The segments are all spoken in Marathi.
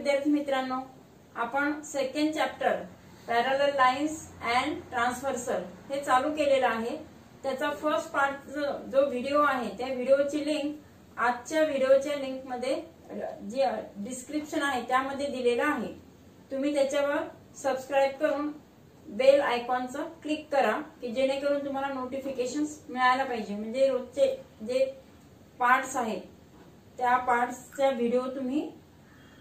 विद्यार्थी मित्रांनो, आपण second chapter parallel lines and transversal हे चालू केलेलं आहे। त्याचा फर्स्ट पार्ट जो व्हिडिओ आहे त्या व्हिडिओची लिंक आजच्या व्हिडिओच्या लिंक मध्ये जी डिस्क्रिप्शन आहे त्यामध्ये दिलेला आहे। तुम्ही त्याच्यावर सबस्क्राइब करून बेल आयकॉनचा क्लिक करा की जेणेकरून तुम्हाला नोटिफिकेशन्स मिळायला पाहिजे, म्हणजे रोजचे जे पार्ट्स आहेत त्या पार्ट्सचा व्हिडिओ तुम्ही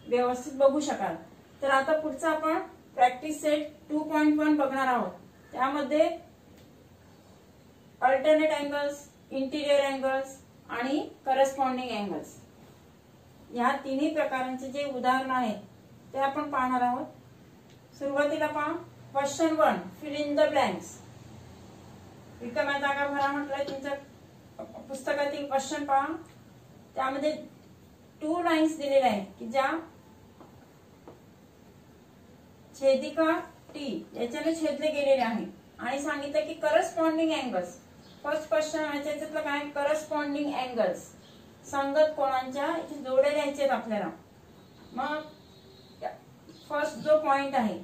व्यवस्थित बघू शकाल। तर आता पुढचा आपण प्रॅक्टिस सेट 2.1 बघणार आहोत। त्यामध्ये अल्टरनेट अँगल्स, इंटिरियर अँगल्स आणि करस्पॉन्डिंग अँगल्स या तिन्ही प्रकारांचे जे उदाहरण आहेत ते आपण पाहणार आहोत। सुरुवातीला पहा question 1, fill in the blanks. रिकाम्या जागा भरा म्हटलंय तुमच्या पुस्तकातील क्वेश्चन पहा। त्यामध्ये 2 लाईन्स दिलेल्या आहेत की ज्या छेदिका टी याच्याने छेदले गेलेले आहे आणि सांगितलं की करस्पॉन्डिंग अँगल्स। फर्स्ट क्वेश्चन याच्यातलं काय, करस्पॉन्डिंग अँगल्स, संगत कोणांच्या इथे जोड्या द्यायचे आहेत आपल्याला। मग फर्स्ट जो पॉइंट आहे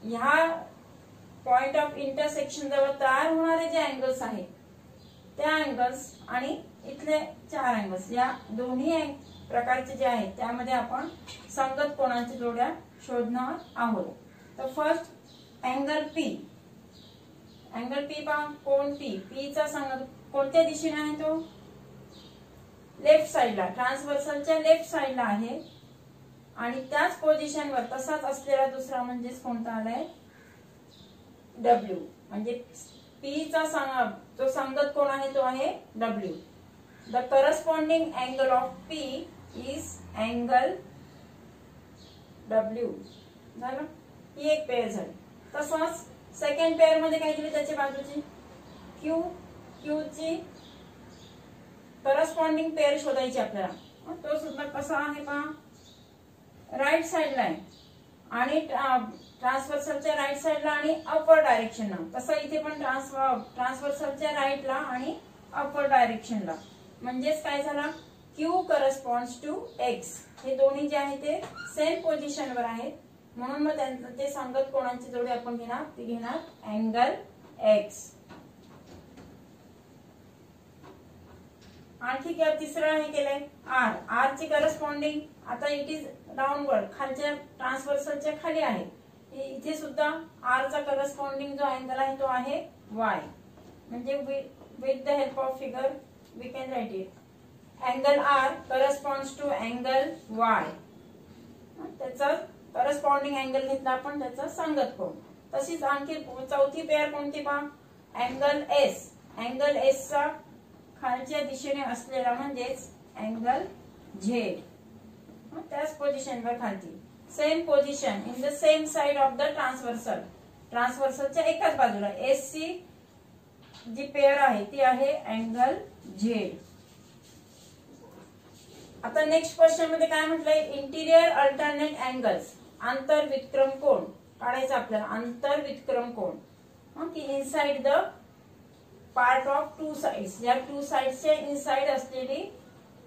ह्या पॉइंट ऑफ इंटरसेक्शन जवळ तयार होणारे जे अँगल्स आहेत त्या अँगल्स आणि इथले 4 अँगल्स या दोन्ही प्रकारचे जे आहेत त्यामध्ये आपण संगत कोणांच्या जोड्या शोधणार आहोत। तर first angle P, angle P पहा, कोण पी, पी चा संगत कोणत्या दिशेने आहे तो लेफ्ट साइडला, ट्रान्सव्हर्सलच्या लेफ्ट साइडला आहे आणि त्याच पोझिशनवर तसाच असलेला दुसरा म्हणजेच कोणता आलाय डब्ल्यू, म्हणजे पी चा जो संगत कोण आहे तो आहे W. The corresponding angle of P is angle W. झालं, ही एक पेअर झाली। तसंच सेकंड पेअर मध्ये काय दिली त्याच्या बाजूची क्यू, क्यू ची करस्पॉन्डिंग पेअर शोधायची आपल्याला। तो सुद्धा कसा आहे पहा, राईट साइडला आहे आणि ट्रान्सव्हर्सलच्या राईट साइडला आणि अपवर्ड डायरेक्शनला। तसं इथे पण ट्रान्सव्हर्सलच्या राईटला आणि अपवर्ड डायरेक्शनला, म्हणजेच काय झाला क्यू करस्पॉन्ड्स टू एक्स। हे दोन्ही जे आहे ते सेम पोझिशनवर आहेत, म्हणून मग त्यांचं ते संगत कोणांची जोडी आपण घेणार, ती घेणार अँगल एक्स। आणखी काय तिसरं हे केलंय आर, आर ची करस्पॉन्डिंग आता इट इज डाऊनवर्ड, खालच्या ट्रान्सव्हर्सलच्या खाली आहे। इथे सुद्धा आर चा करस्पॉन्डिंग जो अँगल आहे तो आहे वाय, म्हणजे with the help of figure we can write it, angle R corresponds to angle Y. त्याचा करस्पॉन्डिंग अँगल घेतला आपण त्याचा संगत कोण। तशीच आणखी चौथी पेअर कोणती पहा, अँगल एस, अँगल एस चा खालच्या दिशेने असलेला म्हणजेच अँगल झेड, त्याच पोझिशनवर खालती same position in the same side of the transversal, ट्रान्सव्हर्सलच्या एकाच बाजूला एस ची जी पेअर आहे ती आहे अँगल झेड। आता नेक्स्ट क्वेश्चन मध्ये काय म्हटलंय, इंटिरियर अल्टरनेट अँगल्स, आंतर व्युत्क्रम कोण काढायचा आपल्याला, आंतर व्युत्क्रम कोण की inside the part of 2 sides, या 2 साइड्सच्या इनसाइड असलेली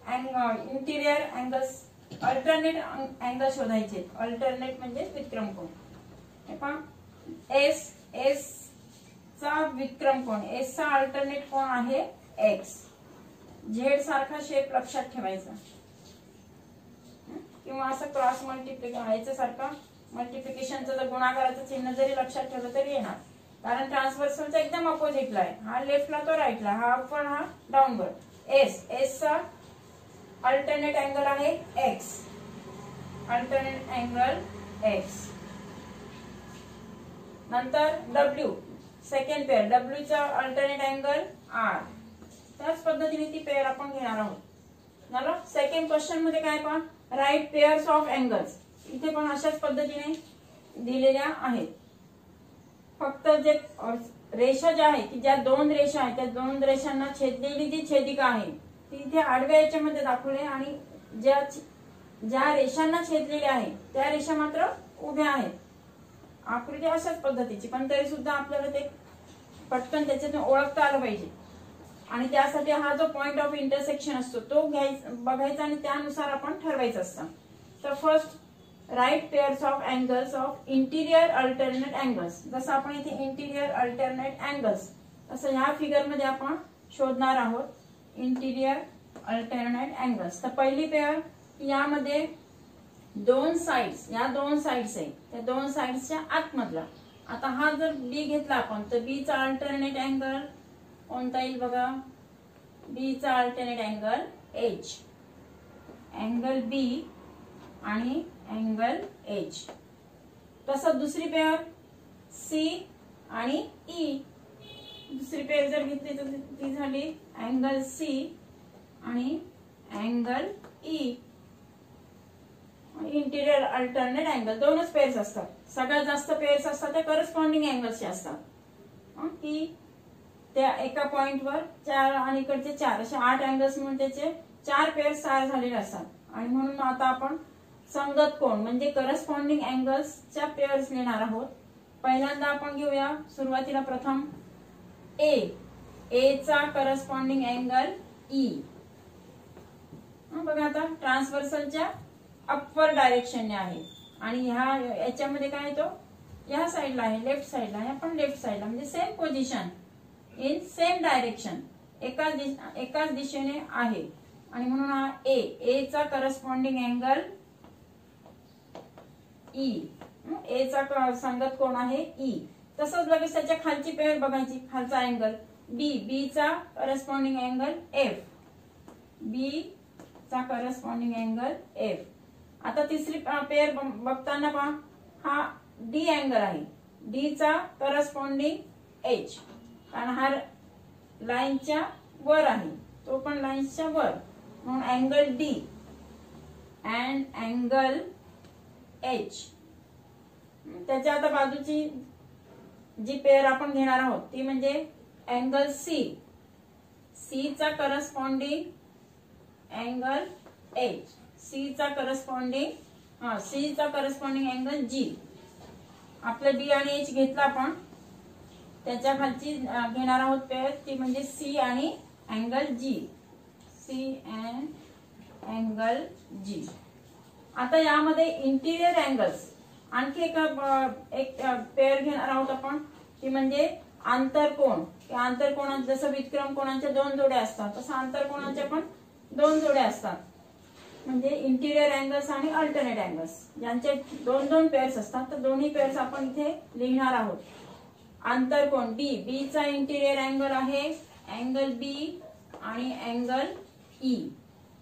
इंटिरियर अँगल्स, अल्टरनेट अँगल शोधायचे। अल्टरनेट म्हणजे व्युत्क्रम कोण। हे पहा एस, एस चा व्युत्क्रम कोण, एस चा अल्टरनेट कोण आहे एक्स। झेड सारखा शेप लक्षात ठेवायचा किंवा असं क्रॉस मल्टिप्लिकेशन सारखा मल्टिप्लिकेशनचं जर गुणाकाराचं चिन्ह जरी लक्षात ठेवलं तरी येणार, कारण ट्रान्सव्हर्सलचा एकदम अपोजिटला आहे, हा लेफ्टला तो राईटला, हा अपवर्ड हा डाऊनवर्ड। एस, एस चा अल्टरनेट अँगल आहे एक्स, अल्टरनेट अँगल एक्स। नंतर डब्ल्यू, सेकंड पेअर, डब्ल्यू चा अल्टरनेट अँगल आर। त्याच पद्धतीने ती पेअर आपण घेणार आहोत। झालं, सेकंड क्वेश्चन मध्ये काय पहा, राईट पेअर्स ऑफ अँगल्स, इथे पण अशाच पद्धतीने दिलेल्या आहेत। फक्त जे रेषा ज्या आहेत की ज्या 2 रेषा आहेत त्या 2 रेषांना छेदलेली जी छेदिका आहे ती इथे आडव्या याच्यामध्ये दाखवली आणि ज्या रेषांना छेदलेल्या आहे त्या रेषा मात्र उभ्या आहेत। आकृती अशाच पद्धतीची, पण तरी सुद्धा आपल्याला ते पटकन त्याच्यातून ओळखता आलं पाहिजे आणि त्यासाठी हा जो पॉइंट ऑफ इंटरसेक्शन असतो तो बघायचा आणि त्यानुसार आपण ठरवायचं असतं। तर first right pairs of angles of interior alternate angles. जसं आपण इथे इंटिरियर अल्टरनेट अँगल्स तसं ह्या फिगर मध्ये आपण शोधणार आहोत इंटिरियर अल्टरनेट अँगल्स. तर पहिली पेअर यामध्ये दोन साइड्स, या दोन साइड्स आहे, त्या दोन साइड्सच्या आतमधला. आता हा जर बी घेतला आपण तर बी चा अल्टरनेट अँगल कोणता येईल बघा. बी चा alternate angle H, angle B आणि अँगल एच. तसं दुसरी पेअर सी आणि ई. दुसरी पेअर जर घेतली तर ती झाली अँगल सी आणि angle E. Interior alternate angle दोनच पेअर्स असतात. सगळ्यात जास्त पेअर्स असतात त्या करस्पॉन्डिंग अँगल्सचे असतात, की त्या एका पॉइंटवर 4 आणि इकडचे 4 असे 8 अँगल्स म्हणून त्याचे 4 पेअर्स तयार झालेले असतात. आणि म्हणून आता आपण संगत कोन म्हणजे करस्पॉन्डिंग अँगल्सच्या पेअर्स लिहिणार आहोत. पहिल्यांदा आपण घेऊया सुरुवातीला प्रथम ए चा करस्पॉन्डिंग अँगल ई. बघा आता ट्रान्सव्हर्सलच्या अपवर डायरेक्शनने आहे आणि ह्या याच्यामध्ये काय येतो, या साइडला आहे, लेफ्ट साइडला आहे, आपण लेफ्ट साइडला म्हणजे same position in same direction, एकाच दिशेने आहे. आणि म्हणून हा ए चा करस्पॉन्डिंग अँगल ई. ए चा संगत कोण आहे ई. तसंच लगेच त्याच्या खालची पेअर बघायची, खालचा अँगल बी चा करस्पॉन्डिंग अँगल एफ. बी चा करस्पॉन्डिंग अँगल एफ. आता तिसरी पेअर बघताना पहा, हा डी अँगल आहे, डी चा करस्पॉन्डिंग एच, कारण हा लाईनच्या वर आहे, तो पण लाईनच्या वर, म्हणून angle D and angle H. त्याच्या आता बाजूची जी पेअर आपण घेणार आहोत ती म्हणजे अँगल सी चा करस्पॉन्डिंग अँगल एच. सी चा करस्पॉन्डिंग अँगल जी. आपलं डी आणि एच घेतला आपण, त्याच्या खालची घेणार आहोत पेअर ती म्हणजे सी आणि angle G. C and angle G. आता यामध्ये इंटिरियर अँगल्स आणखी एक पेअर घेणार आहोत आपण, ती म्हणजे आंतरकोन. या आंतरकोनात जसं विक्रम कोणाच्या 2 जोड्या असतात तसं आंतरकोनाच्या पण 2 जोड्या असतात. म्हणजे इंटिरियर अँगल्स आणि अल्टरनेट अँगल्स यांचे 2 पेअर्स असतात. तर दोन्ही पेअर्स आपण इथे लिहिणार आहोत. आंतरकोन बी चा इंटिरियर अँगल आहे अँगल बी आणि अँगल ई.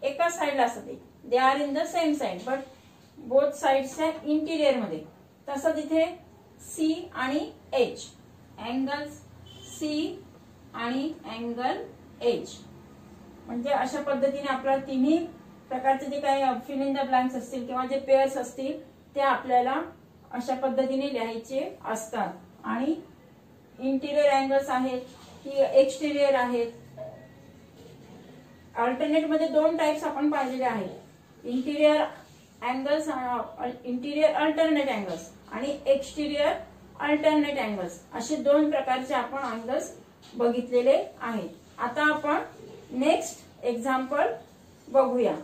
एका साइडला असतात, they are in the same side but both साइड्सच्या इंटिरियर मध्ये. तसंच इथे सी आणि एच, अँगल सी आणि अँगल एच. म्हणजे अशा पद्धतीने आपल्याला तिन्ही प्रकारचे जे काही फिल इन द ब्लँक्स असतील किंवा जे पेअर्स असतील ते आपल्याला अशा पद्धतीने लिहायचे असतात. आणि इंटिरियर अँगल्स आहेत की एक्सटिरियर आहेत. अल्टरनेट मध्ये 2 टाइप्स आपण पाहिलेले आहेत, interior angles, interior alternate angles आणि एक्सटिरियर अल्टरनेट अँगल्स, असे 2 प्रकारचे आपण अँगल्स बघितलेले आहेत. आता आपण नेक्स्ट एक्झाम्पल बघूया.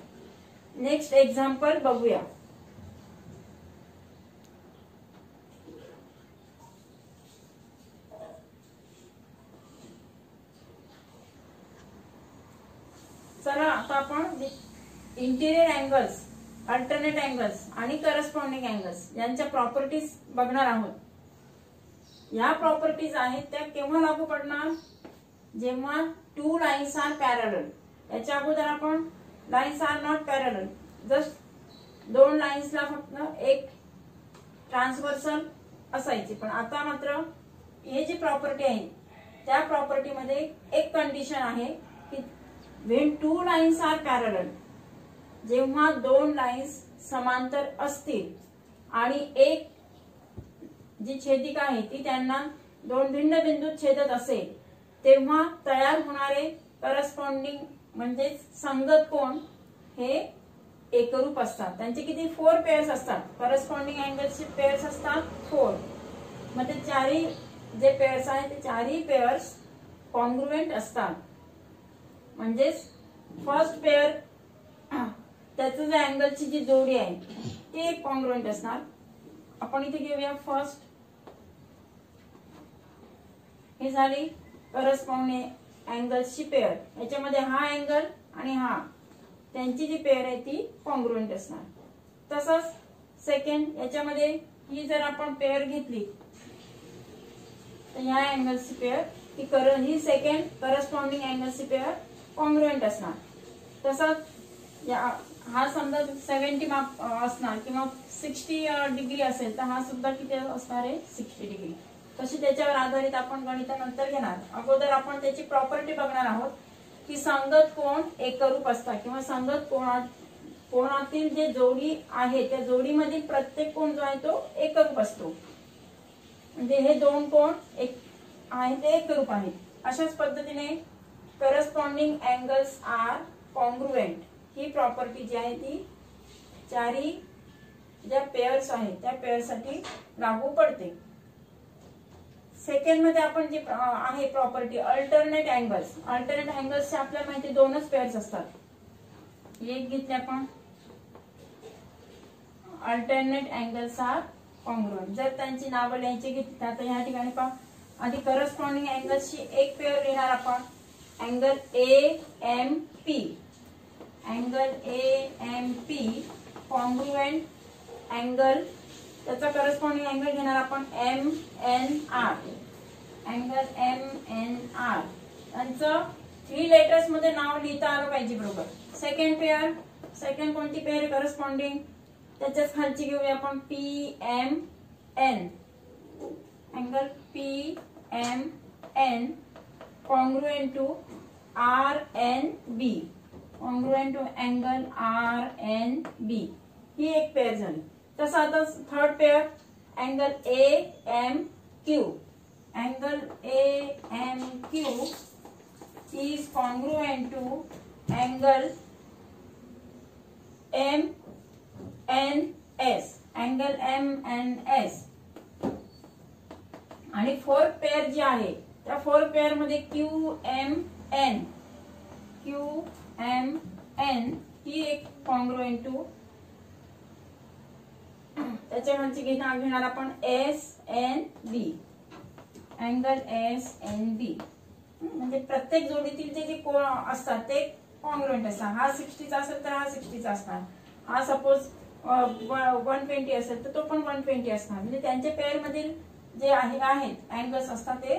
चला आता आपण इंटिरियर अँगल्स, अल्टरनेट अँगल्स आणि करस्पॉन्डिंग अँगल्स यांच्या प्रॉपर्टीज बघणार आहोत. या प्रॉपर्टीज आहेत त्या केव्हा लागू पडणार, जेव्हा 2 लाईन्स आर पॅरलल. याच्या अगोदर आपण lines are not parallel, just 2 लाईन्सला फक्त एक ट्रान्सव्हर्सल असायची. पण आता मात्र हे जी प्रॉपर्टी आहे त्या प्रॉपर्टी मध्ये एक कंडिशन आहे की व्हेन 2 लाईन्स आर पॅरलल, जेव्हा 2 लाईन्स समांतर असतील आणि एक जी छेदिका आहे ती त्यांना 2 भिन्न बिंदूत छेदत असेल, तेव्हा तयार होणारे करस्पॉन्डिंग म्हणजे संगत कोन हे एकरूप असतात. त्यांचे किती 4 पेअर्स असतात. करस्पॉन्डिंग अँगल्सचे पेअर्स असतात 4. मग ते चारही जे पेअर्स आहेत ते चारही पेअर्स कॉन्ग्रुएंट असतात. म्हणजे फर्स्ट पेअर त्याचं जे अँगलची जी जोडी आहे ते एक कॉन्ग्रुएंट असणार. आपण इथे घेऊया फर्स्ट. ही झाली करस्पॉन्डिंग अँगल्सची पेअर. याच्यामध्ये हा अँगल आणि हा त्यांची जी पेअर आहे ती कॉन्ग्रुएंट असणार. तसंच सेकंड, याच्यामध्ये ही जर आपण पेअर घेतली तर ह्या अँगल्सची पेअर ही सेकंड करस्पॉन्डिंग अँगल्सची पेअर कॉन्ग्रुएंट असणार. तसंच हा समजा 70 मार्क असणार किंवा 60 डिग्री असेल तर हा सुद्धा किती असणार आहे 60 डिग्री. तशी त्याच्यावर आधारित आपण गणितानंतर घेणार. अगोदर आपण त्याची प्रॉपर्टी बघणार आहोत की संगत कोण एकरूप असतात किंवा संगत कोणातील जे जोडी आहे त्या जोडीमधील प्रत्येक कोण जो आहे तो एकरूप असतो. म्हणजे हे दोन कोण एक आहे ते एकरूप आहेत. अशाच पद्धतीने corresponding angles are congruent he property जी आहे ती चारी ज्या पेअर्स आहेत त्या पेअरसाठी लागू पडते. सेकंड मध्ये आपण जी आहे प्रॉपर्टी अल्टरनेट अँगल्स. अल्टरनेट अँगल्सचे आपल्याला माहिती दोनच पेअर्स असतात. एक घेतले आपण अल्टरनेट अँगल्स आर कॉन्ग्रुएंट. जर त्यांची नावं लिहायची घेतली तर ह्या ठिकाणी पहा आधी करस्पॉन्डिंग अँगल्सची एक पेअर लिहिणार आपण. Angle AMP. Angle AMP congruent angle त्याचा करस्पॉन्डिंग अँगल घेणार आपण MNR. अँगल MNR यांचं 3 लेटर्स मध्ये नाव लिहिता आलं पाहिजे बरोबर. सेकंड पेअर, सेकंड कोणती पेअर करस्पॉन्डिंग त्याच्याच खालची घेऊया आपण PMN. Angle PMN congruent to RNB. Congruent to angle RNB ही एक पेअर झाली. तसं आता third pair angle AMQ. Angle AMQ is congruent to angle MNS. Angle MNS. आणि फोर्थ पेअर जी आहे त्या फोर्थ पेअर मध्ये QMN. QMN ही एक कॉन्ग्रुएंट टू त्याच्या खालची घेणार आपण SNB. Angle SNB. म्हणजे प्रत्येक जोडीतील जे कोण असतात ते कॉन्ग्रुएंट असतात. हा 60 चा असेल तर हा 60 चा असणार. हा सपोज 120 असेल तर तो पण 120 असणार. म्हणजे त्यांच्या पेअर मधील जे आहेत अँगल्स असतात ते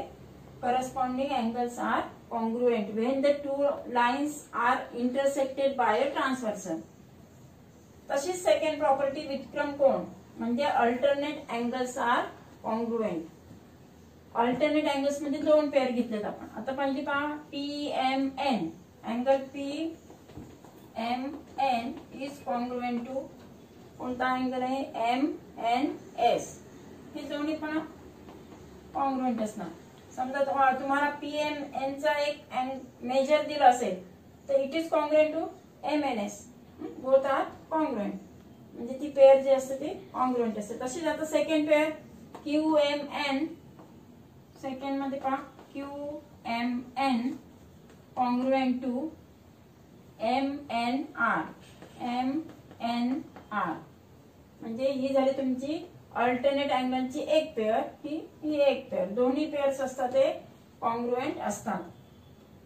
corresponding angles are congruent when the two lines are intersected by a transversal. तशीच सेकंड प्रॉपर्टी व्युत्क्रम कोण म्हणजे alternate angles are congruent. Alternate angles मध्ये दोन पेअर घेतलेत आपण. आता पहिली पहा PMN. Angle PMN is congruent to कोणता अँगल आहे MNS. हे दोन्ही पण कॉन्ग्रुएंट असणार. समजा तुम्हाला PMN चा एक मेजर दिला असेल तर it is congruent to MNS. Both are congruent. म्हणजे ती पेअर जी असते ती कॉन्ग्रुएंट असते. तशीच आता सेकंड पेअर QMN. सेकंड मध्ये पहा QMN congruent to MNR. MNR म्हणजे ही झाली तुमची अल्टरनेट अँगलची एक पेअर. ही एक पेअर. दोन्ही पेअर्स असतात ते कॉन्ग्रुएंट असतात.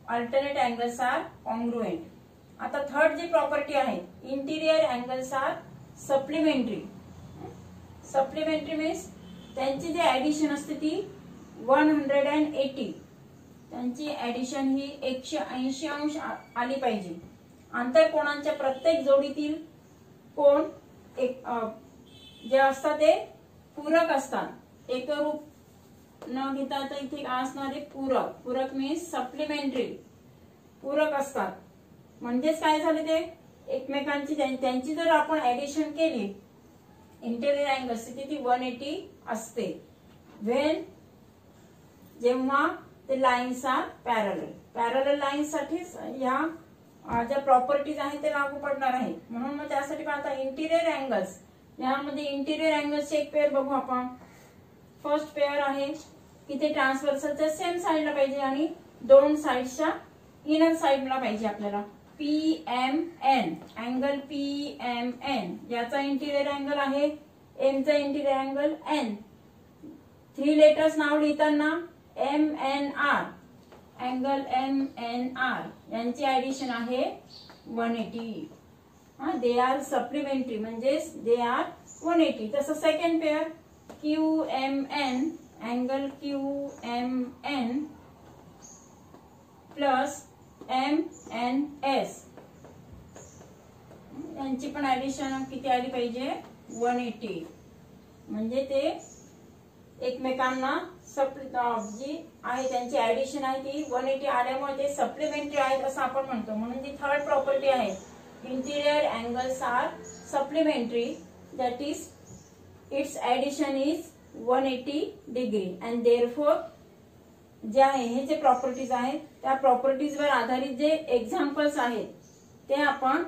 Alternate angles are congruent. आता थर्ड जी प्रॉपर्टी आहे interior angles are supplementary. Supplementary means त्यांची जी ऍडिशन असते ती 180. त्यांची ऍडिशन ही 180 अंश आली पाहिजे. आंतरकोणांच्या प्रत्येक जोडीतील कोण एक जे असतात ते पूरक असतात. एकरूप न घेता आता इथे असणारे पूरक. पूरक मीन्स सप्लिमेंटरी. पूरक असतात. म्हणजेच काय झाले ते एकमेकांची त्यांची जर आपण ऍडिशन केली इंटेरियर अँगल्स ती 180 असते. व्हेन जेव्हा ते lines are parallel. Parallel lines साठीच या ज्या प्रॉपर्टीज आहेत ते लागू पडणार आहेत. म्हणून मग त्यासाठी आता इंटिरियर अँगल्स यामध्ये इंटिरियर अँगल्सची एक पेअर बघू आपण. फर्स्ट पेअर आहे की ते ट्रान्सव्हर्सलच्या सेम साइडला पाहिजे आणि दोन साइडच्या इनर साइडला पाहिजे आपल्याला. PMN, अँगल PMN याचा इंटिरियर अँगल आहे एमचा इंटिरियर अँगल N. 3 लेटर्स नाव लिहिताना MNR, अँगल MNR यांची ऍडिशन आहे 180. दे आर सप्लिमेंटरी म्हणजे दे आर 180. तसं second pair QMN, angle QMN plus MNS यांची पण ऍडिशन किती आली पाहिजे 180. म्हणजे ते एकमेकांना जी आहे त्यांची ऍडिशन आहे ती 180 आल्यामुळे ते सप्लिमेंटरी आहेत असं आपण म्हणतो. म्हणून ती थर्ड प्रॉपर्टी आहे interior angles are supplementary, that is its addition is 180 degree and therefore जे आहे हे जे प्रॉपर्टीज आहेत त्या प्रॉपर्टीजवर आधारित जे एक्झाम्पल्स आहेत ते आपण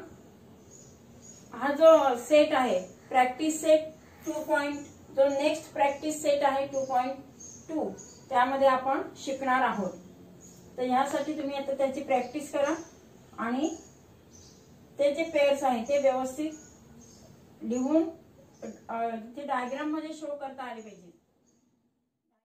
हा जो सेट आहे प्रॅक्टिस सेट 2. जो नेक्स्ट प्रॅक्टिस सेट आहे 2.2 त्यामध्ये आपण शिकणार आहोत. तर ह्यासाठी तुम्ही आता त्याची प्रॅक्टिस करा आणि ते जे पेअर्स आहेत ते व्यवस्थित लिहून ते डायग्राम मध्ये शो करता आले पाहिजे.